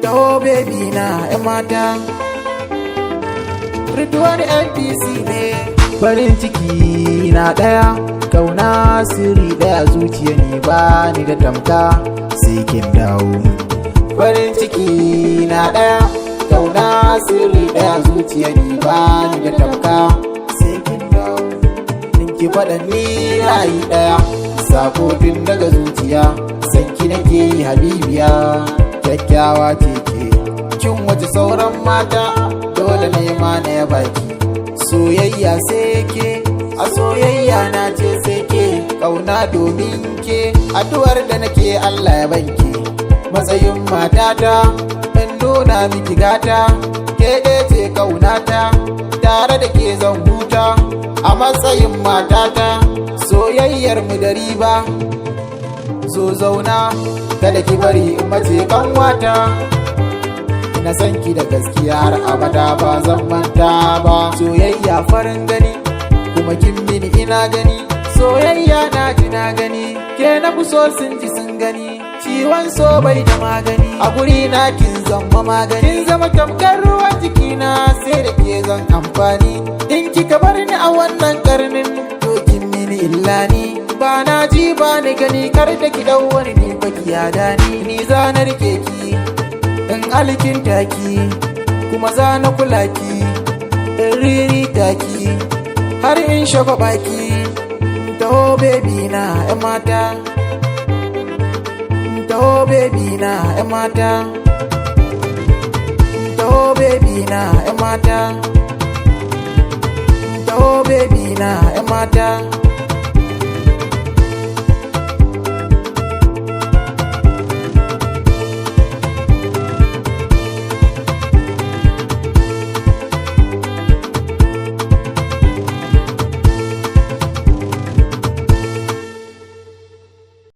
taho baby na ‘yan mata. Ridwan NPC ne. Farin ciki na ɗaya, kauna sirri ɗaya, zuciya ni ba ni da tamka sai kin dawo. Farin ciki na ɗaya, kauna sirri ɗaya, zuciya ni ba ni da tamka sai kin dawo. Ninki faɗan ni ra'ayi ɗaya, sako tun daga zuciya, sanki nake yi habibiya, kyakkyawa ce ke. Kin wace sauran mata, dole ne ma na ya baki. Soyayya sai ke, a soyayya na ce sai ke, kauna domin ke, addu'ar da nake Allah ya banke. Matsayin matata, in nuna miki gata, ke ce kaunata, tare da ke zan huta. A matsayin matata, soyayyar mu da riba. So zauna, kada ki bari in mace kanwata. Na san ki da gaskiya har abada ba zan manta ba. Soyayya farin gani, kuma kin mini ina gani. Soyayya na ji na gani, ke na fi so sun ji sun gani. Ciwon so bai da magani, a guri na kin zama magani. Kin zama tamkar ruwan jikina, sai da ke zan amfani. In kika bar ni a wannan karnin, to kin mini illa ni. Ba na ji ba ni gani, kar da ki dau wani ne ba ki yada ni za na rike ki in alkin taki, kuma za na kula ki in riri taki har in shafa baki. Taho baby na ‘yan mata, taho baby na ‘yan mata, taho baby na ‘yan mata, taho baby na ‘yan mata.